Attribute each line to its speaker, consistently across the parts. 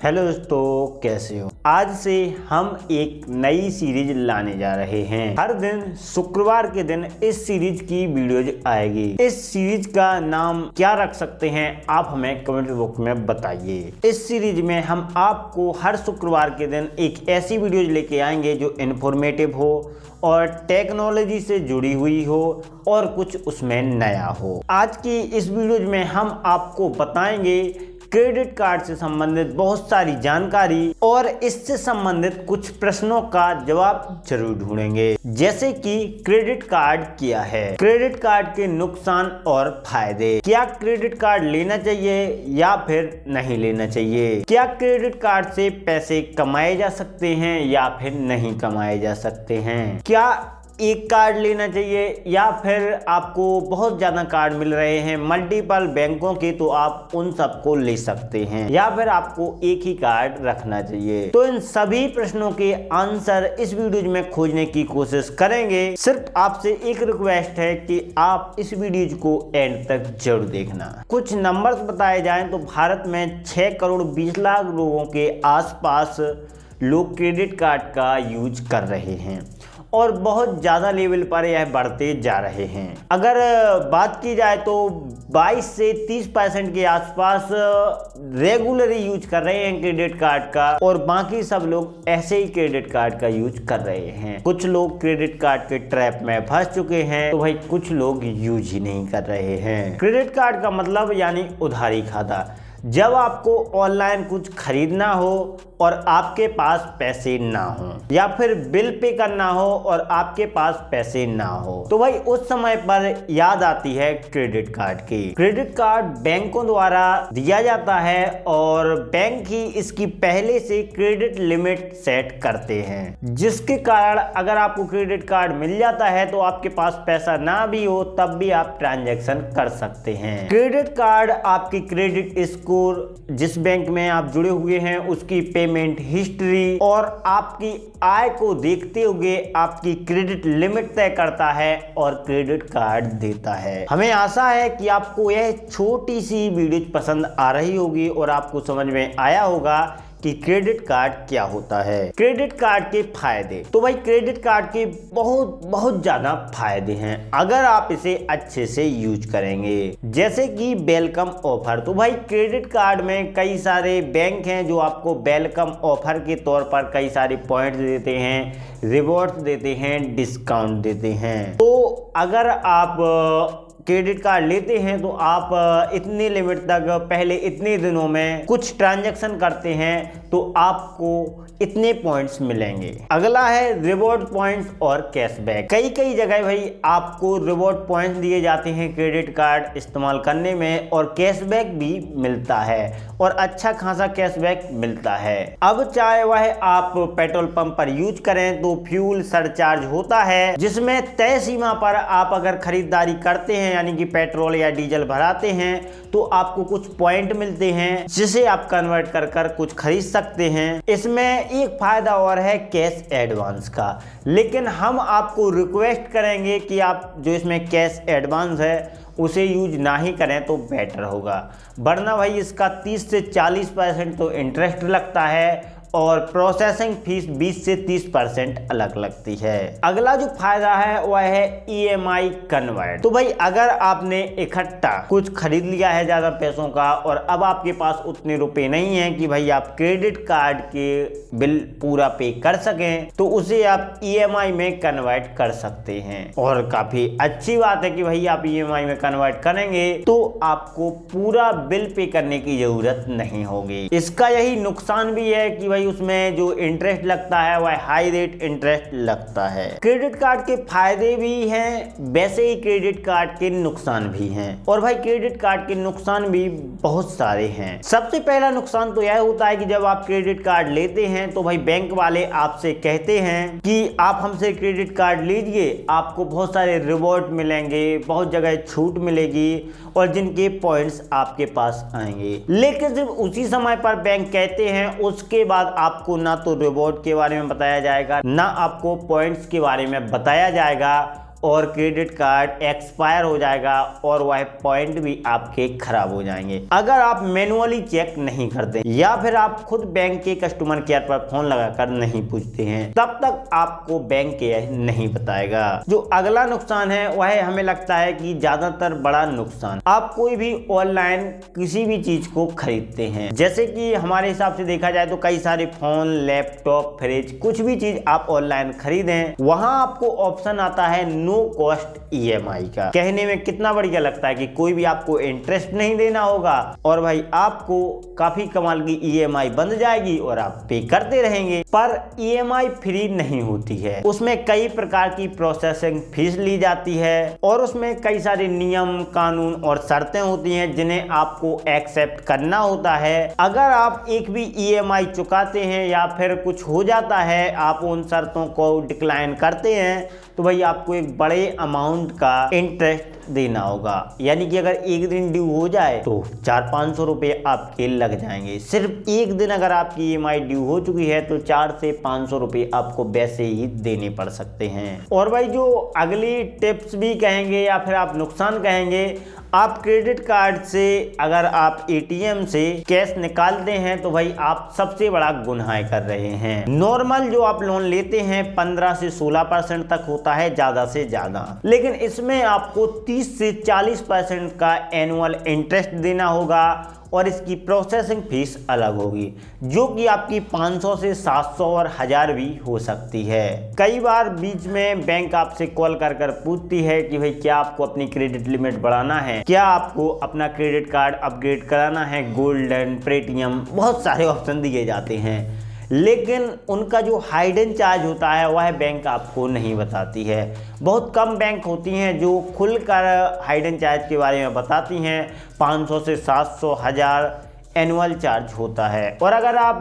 Speaker 1: Hello दोस्तों, कैसे हो। आज से हम एक नई सीरीज लाने जा रहे हैं। हर दिन शुक्रवार के दिन इस सीरीज की वीडियोज आएगी। इस सीरीज का नाम क्या रख सकते हैं आप हमें कमेंट बॉक्स में बताइए। इस सीरीज में हम आपको हर शुक्रवार के दिन एक ऐसी वीडियोज लेके आएंगे जो इन्फॉर्मेटिव हो और टेक्नोलॉजी से जुड़ी हुई हो और कुछ उसमें नया हो। आज की इस वीडियोज में हम आपको बताएंगे क्रेडिट कार्ड से संबंधित बहुत सारी जानकारी और इससे संबंधित कुछ प्रश्नों का जवाब जरूर ढूंढेंगे। जैसे कि क्रेडिट कार्ड क्या है, क्रेडिट कार्ड के नुकसान और फायदे, क्या क्रेडिट कार्ड लेना चाहिए या फिर नहीं लेना चाहिए, क्या क्रेडिट कार्ड से पैसे कमाए जा सकते हैं या फिर नहीं कमाए जा सकते हैं, क्या एक कार्ड लेना चाहिए या फिर आपको बहुत ज़्यादा कार्ड मिल रहे हैं मल्टीपल बैंकों के तो आप उन सबको ले सकते हैं, या फिर आपको एक ही कार्ड रखना चाहिए। तो इन सभी प्रश्नों के आंसर इस वीडियो में खोजने की कोशिश करेंगे। सिर्फ आपसे एक रिक्वेस्ट है कि आप इस वीडियो को एंड तक जरूर देखना। कुछ नंबर्स बताए जाएं तो भारत में 6 करोड़ 20 लाख लोगों के आसपास लोग क्रेडिट कार्ड का यूज कर रहे हैं और बहुत ज़्यादा लेवल पर यह बढ़ते जा रहे हैं। अगर बात की जाए तो 22 से 30% के आसपास रेगुलर यूज कर रहे हैं क्रेडिट कार्ड का और बाकी सब लोग ऐसे ही क्रेडिट कार्ड का यूज कर रहे हैं। कुछ लोग क्रेडिट कार्ड के ट्रैप में फंस चुके हैं तो भाई कुछ लोग यूज ही नहीं कर रहे हैं। क्रेडिट कार्ड का मतलब यानी उधारी खाता। जब आपको ऑनलाइन कुछ खरीदना हो और आपके पास पैसे ना हो या फिर बिल पे करना हो और आपके पास पैसे ना हो तो भाई उस समय पर याद आती है क्रेडिट कार्ड की। क्रेडिट कार्ड बैंकों द्वारा दिया जाता है और बैंक ही इसकी पहले से क्रेडिट लिमिट सेट करते हैं, जिसके कारण अगर आपको क्रेडिट कार्ड मिल जाता है तो आपके पास पैसा ना भी हो तब भी आप ट्रांजैक्शन कर सकते हैं। क्रेडिट कार्ड आपकी क्रेडिट स्कोर, जिस बैंक में आप जुड़े हुए हैं उसकी पेमेंट हिस्ट्री और आपकी आय को देखते हुए आपकी क्रेडिट लिमिट तय करता है और क्रेडिट कार्ड देता है। हमें आशा है कि आपको यह छोटी सी वीडियो पसंद आ रही होगी और आपको समझ में आया होगा कि क्रेडिट कार्ड क्या होता है। क्रेडिट कार्ड के फायदे, तो भाई क्रेडिट कार्ड के बहुत ज्यादा फायदे हैं अगर आप इसे अच्छे से यूज करेंगे। जैसे कि वेलकम ऑफर, तो भाई क्रेडिट कार्ड में कई सारे बैंक हैं जो आपको वेलकम ऑफर के तौर पर कई सारे पॉइंट्स देते हैं, रिवॉर्ड्स देते हैं, डिस्काउंट देते हैं। तो अगर आप क्रेडिट कार्ड लेते हैं तो आप इतने लिमिट तक पहले इतने दिनों में कुछ ट्रांजैक्शन करते हैं तो आपको इतने पॉइंट्स मिलेंगे। अगला है रिवॉर्ड पॉइंट्स और कैशबैक। कई जगह भाई आपको रिवॉर्ड पॉइंट्स दिए जाते हैं क्रेडिट कार्ड इस्तेमाल करने में और कैशबैक भी मिलता है और अच्छा खासा कैशबैक मिलता है। अब चाहे वह आप पेट्रोल पंप पर यूज करें तो फ्यूल सरचार्ज होता है, जिसमें तय सीमा पर आप अगर खरीदारी करते हैं यानी कि पेट्रोल या डीजल भराते हैं तो आपको कुछ पॉइंट मिलते हैं जिसे आप कन्वर्ट कर कुछ खरीद सकते हैं। इसमें एक फायदा और है कैश एडवांस का, लेकिन हम आपको रिक्वेस्ट करेंगे कि आप जो इसमें कैश एडवांस है उसे यूज ना ही करें तो बेटर होगा, वरना भाई इसका 30 से 40% तो इंटरेस्ट लगता है और प्रोसेसिंग फीस 20 से 30% अलग लगती है। अगला जो फायदा है वह है EMI कन्वर्ट। तो भाई अगर आपने इकट्ठा कुछ खरीद लिया है ज्यादा पैसों का और अब आपके पास उतने रुपए नहीं है कि भाई आप क्रेडिट कार्ड के बिल पूरा पे कर सकें तो उसे आप EMI में कन्वर्ट कर सकते हैं। और काफी अच्छी बात है कि भाई आप EMI में कन्वर्ट करेंगे तो आपको पूरा बिल पे करने की जरूरत नहीं होगी। इसका यही नुकसान भी है कि उसमें जो इंटरेस्ट लगता है वह हाई रेट इंटरेस्ट लगता है। क्रेडिट कार्ड के फायदे भी हैं वैसे ही क्रेडिट कार्ड के नुकसान भी हैं और भाई क्रेडिट कार्ड के नुकसान भी बहुत सारे हैं। सबसे पहला नुकसान तो यह होता है कि जब आप क्रेडिट कार्ड लेते हैं तो भाई बैंक वाले आपसे कहते हैं कि आप हमसे क्रेडिट कार्ड लीजिए, आपको बहुत सारे रिवॉर्ड मिलेंगे, बहुत जगह छूट मिलेगी और जिनके पॉइंट्स आपके पास आएंगे। लेकिन सिर्फ उसी समय पर बैंक कहते हैं, उसके बाद आपको ना तो रिवॉर्ड के बारे में बताया जाएगा ना आपको पॉइंट्स के बारे में बताया जाएगा और क्रेडिट कार्ड एक्सपायर हो जाएगा और वह पॉइंट भी आपके खराब हो जाएंगे अगर आप मैनुअली चेक नहीं करते या फिर आप खुद बैंक के कस्टमर केयर पर फोन लगाकर नहीं पूछते हैं, तब तक आपको बैंक केयर नहीं बताएगा। जो अगला नुकसान है वह हमें लगता है कि ज्यादातर बड़ा नुकसान, आप कोई भी ऑनलाइन किसी भी चीज को खरीदते हैं, जैसे कि हमारे हिसाब से देखा जाए तो कई सारे फोन, लैपटॉप, फ्रिज, कुछ भी चीज आप ऑनलाइन खरीदें, वहां आपको ऑप्शन आता है नो कॉस्ट EMI का। कहने में कितना बढ़िया लगता है कि कोई भी आपको इंटरेस्ट नहीं देना होगा और भाई आपको काफी कमाल की EMI बन जाएगी और आप पे करते रहेंगे। पर EMI फ्री नहीं होती है, उसमें कई प्रकार की प्रोसेसिंग फीस ली जाती है और उसमें कई सारे नियम, कानून और शर्तें होती हैं जिन्हें आपको एक्सेप्ट करना होता है। अगर आप एक भी EMI चुकाते हैं या फिर कुछ हो जाता है, आप उन शर्तों को डिक्लाइन करते हैं, तो भाई आपको एक बड़े अमाउंट का इंटरेस्ट देना होगा। यानी कि अगर एक दिन ड्यू हो जाए तो 400-500 रुपये आपके लग जाएंगे। सिर्फ एक दिन अगर आपकी EMI ड्यू हो चुकी है तो 400 से 500 रुपये आपको वैसे ही देने पड़ सकते हैं। और भाई जो अगली टिप्स भी कहेंगे या फिर आप नुकसान कहेंगे, आप क्रेडिट कार्ड से अगर आप ATM से कैश निकालते हैं तो भाई आप सबसे बड़ा गुनाह कर रहे हैं। नॉर्मल जो आप लोन लेते हैं 15 से 16% तक होता है ज्यादा से ज्यादा, लेकिन इसमें आपको 30 से 40% का एनुअल इंटरेस्ट देना होगा और इसकी प्रोसेसिंग फीस अलग होगी, जो कि आपकी 500 से 700 और 1000 भी हो सकती है। कई बार बीच में बैंक आपसे कॉल कर कर पूछती है कि भाई क्या आपको अपनी क्रेडिट लिमिट बढ़ाना है, क्या आपको अपना क्रेडिट कार्ड अपग्रेड कराना है, गोल्डन, प्लेटिनम, बहुत सारे ऑप्शन दिए जाते हैं, लेकिन उनका जो हाइडन चार्ज होता है वह बैंक आपको नहीं बताती है। बहुत कम बैंक होती हैं जो खुलकर हाइडन चार्ज के बारे में बताती हैं। 500 से 700, 1000 एनुअल चार्ज होता है। और अगर आप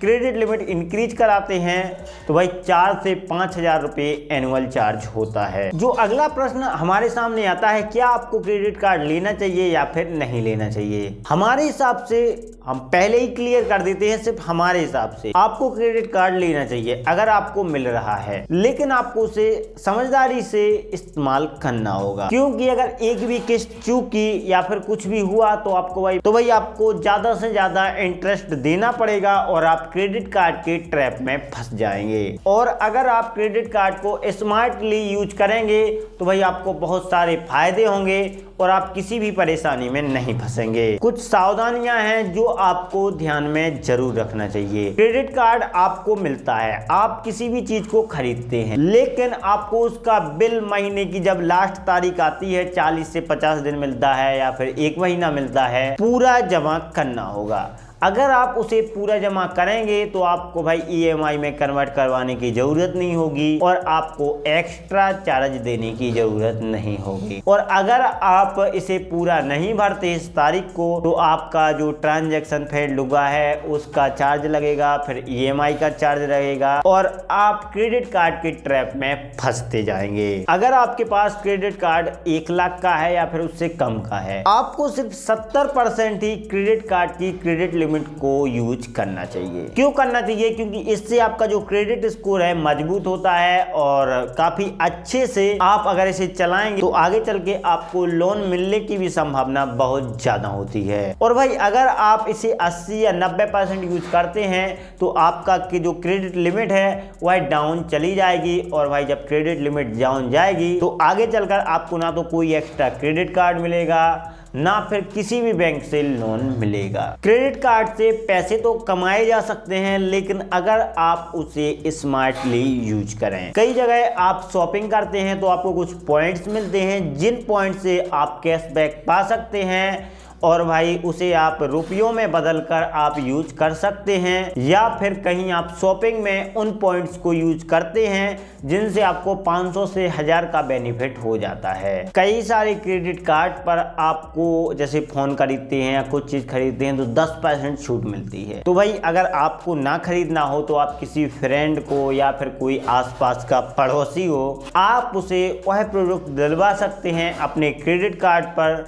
Speaker 1: क्रेडिट लिमिट इंक्रीज कराते हैं तो भाई 4 से 5000 रुपये एनुअल चार्ज होता है। जो अगला प्रश्न हमारे सामने आता है, क्या आपको क्रेडिट कार्ड लेना चाहिए या फिर नहीं लेना चाहिए? हमारे हिसाब से हम पहले ही क्लियर कर देते हैं, सिर्फ हमारे हिसाब से आपको क्रेडिट कार्ड लेना चाहिए अगर आपको मिल रहा है, लेकिन आपको उसे समझदारी से इस्तेमाल करना होगा, क्योंकि अगर एक भी किस्त चूकी या फिर कुछ भी हुआ तो भाई आपको ज्यादा से ज्यादा इंटरेस्ट देना पड़ेगा और आप क्रेडिट कार्ड के ट्रैप में फंस जाएंगे। और अगर आप क्रेडिट कार्ड को स्मार्टली यूज करेंगे तो भाई आपको बहुत सारे फायदे होंगे और आप किसी भी परेशानी में नहीं फंसेंगे। कुछ सावधानियां हैं जो आपको ध्यान में जरूर रखना चाहिए। क्रेडिट कार्ड आपको मिलता है, आप किसी भी चीज को खरीदते हैं, लेकिन आपको उसका बिल महीने की जब लास्ट तारीख आती है, 40 से 50 दिन मिलता है या फिर 1 महीना मिलता है, पूरा जमा करना होगा। अगर आप उसे पूरा जमा करेंगे तो आपको भाई EMI में कन्वर्ट करवाने की जरूरत नहीं होगी और आपको एक्स्ट्रा चार्ज देने की जरूरत नहीं होगी। और अगर आप इसे पूरा नहीं भरते इस तारीख को तो आपका जो ट्रांजैक्शन फेल्ड हुआ है उसका चार्ज लगेगा, फिर EMI का चार्ज लगेगा और आप क्रेडिट कार्ड के ट्रैप में फंसते जाएंगे। अगर आपके पास क्रेडिट कार्ड 1 लाख का है या फिर उससे कम का है, आपको सिर्फ 70% ही क्रेडिट कार्ड की क्रेडिट लिमिट को यूज करना चाहिए। क्यों करना चाहिए? क्योंकि इससे आपका जो क्रेडिट स्कोर है मजबूत होता है और काफी अच्छे से आप अगर इसे चलाएंगे तो आगे चल के आपको लोन मिलने की भी संभावना बहुत ज्यादा होती है। और भाई अगर आप इसे 80 या 90% यूज करते हैं तो आपका की जो क्रेडिट लिमिट है वह डाउन चली जाएगी और भाई जब क्रेडिट लिमिट डाउन जाएगी तो आगे चलकर आपको ना तो कोई एक्स्ट्रा क्रेडिट कार्ड मिलेगा ना फिर किसी भी बैंक से लोन मिलेगा। क्रेडिट कार्ड से पैसे तो कमाए जा सकते हैं, लेकिन अगर आप उसे स्मार्टली यूज करें। कई जगह आप शॉपिंग करते हैं तो आपको कुछ पॉइंट्स मिलते हैं, जिन पॉइंट से आप कैशबैक पा सकते हैं और भाई उसे आप रुपयों में बदलकर आप यूज कर सकते हैं, या फिर कहीं आप शॉपिंग में उन पॉइंट्स को यूज करते हैं जिनसे आपको 500 से 1000 का बेनिफिट हो जाता है। कई सारे क्रेडिट कार्ड पर आपको जैसे फोन खरीदते हैं या कुछ चीज खरीदते हैं तो 10% छूट मिलती है। तो भाई अगर आपको ना खरीदना हो तो आप किसी फ्रेंड को या फिर कोई आसपास का पड़ोसी हो, आप उसे वह प्रोडक्ट दिलवा सकते हैं अपने क्रेडिट कार्ड पर,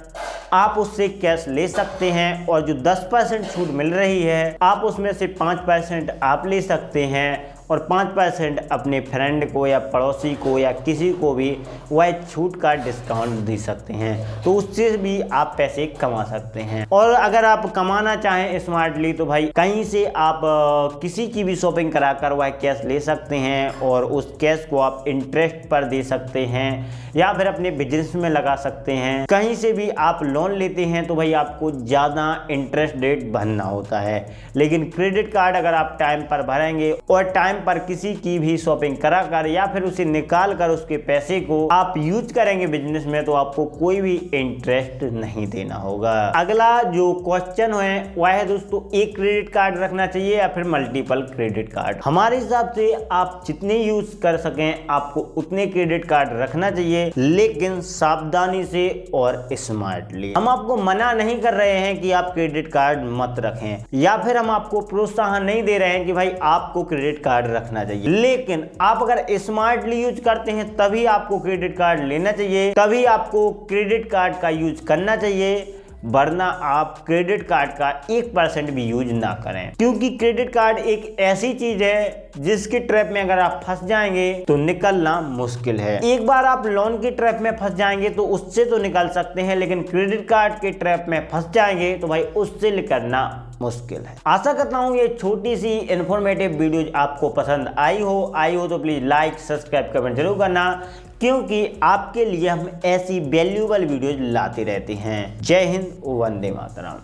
Speaker 1: आप उससे कैश ले सकते हैं और जो 10% छूट मिल रही है आप उसमें से 5% आप ले सकते हैं और 5% अपने फ्रेंड को या पड़ोसी को या किसी को भी वह छूट का डिस्काउंट दे सकते हैं। तो उससे भी आप पैसे कमा सकते हैं। और अगर आप कमाना चाहें स्मार्टली तो भाई कहीं से आप किसी की भी शॉपिंग कराकर वह कैश ले सकते हैं और उस कैश को आप इंटरेस्ट पर दे सकते हैं या फिर अपने बिजनेस में लगा सकते हैं। कहीं से भी आप लोन लेते हैं तो भाई आपको ज़्यादा इंटरेस्ट रेट भरना होता है, लेकिन क्रेडिट कार्ड अगर आप टाइम पर भरेंगे और टाइम पर किसी की भी शॉपिंग कराकर या फिर उसे निकाल कर उसके पैसे को आप यूज करेंगे बिजनेस में तो आपको कोई भी इंटरेस्ट नहीं देना होगा। अगला जो क्वेश्चन है वह है दोस्तों, एक क्रेडिट कार्ड रखना चाहिए या फिर मल्टीपल क्रेडिट कार्ड। हमारे हिसाब से आप जितने यूज कर सकें आपको उतने क्रेडिट कार्ड रखना चाहिए, लेकिन सावधानी से और स्मार्टली। हम आपको मना नहीं कर रहे हैं कि आप क्रेडिट कार्ड मत रखें या फिर हम आपको प्रोत्साहन नहीं दे रहे हैं कि भाई आपको क्रेडिट कार्ड रखना चाहिए, लेकिन आप अगर स्मार्टली यूज करते हैं तभी आपको क्रेडिट कार्ड लेना चाहिए, तभी आपको क्रेडिट कार्ड का यूज करना चाहिए, वरना आप क्रेडिट कार्ड का 1% भी यूज ना करें। क्योंकि क्रेडिट कार्ड एक ऐसी चीज है जिसके ट्रैप में अगर आप फंस जाएंगे तो निकलना मुश्किल है। एक बार आप लोन के ट्रैप में फंस जाएंगे तो उससे तो निकल सकते हैं, लेकिन क्रेडिट कार्ड के ट्रैप में फंस जाएंगे तो भाई उससे निकलना मुश्किल है। आशा करता हूँ ये छोटी सी इंफॉर्मेटिव वीडियो आपको पसंद आई हो तो प्लीज लाइक सब्सक्राइब कमेंट जरूर करना, क्योंकि आपके लिए हम ऐसी वैल्यूएबल वीडियोज लाते रहते हैं। जय हिंद, वंदे मातरम।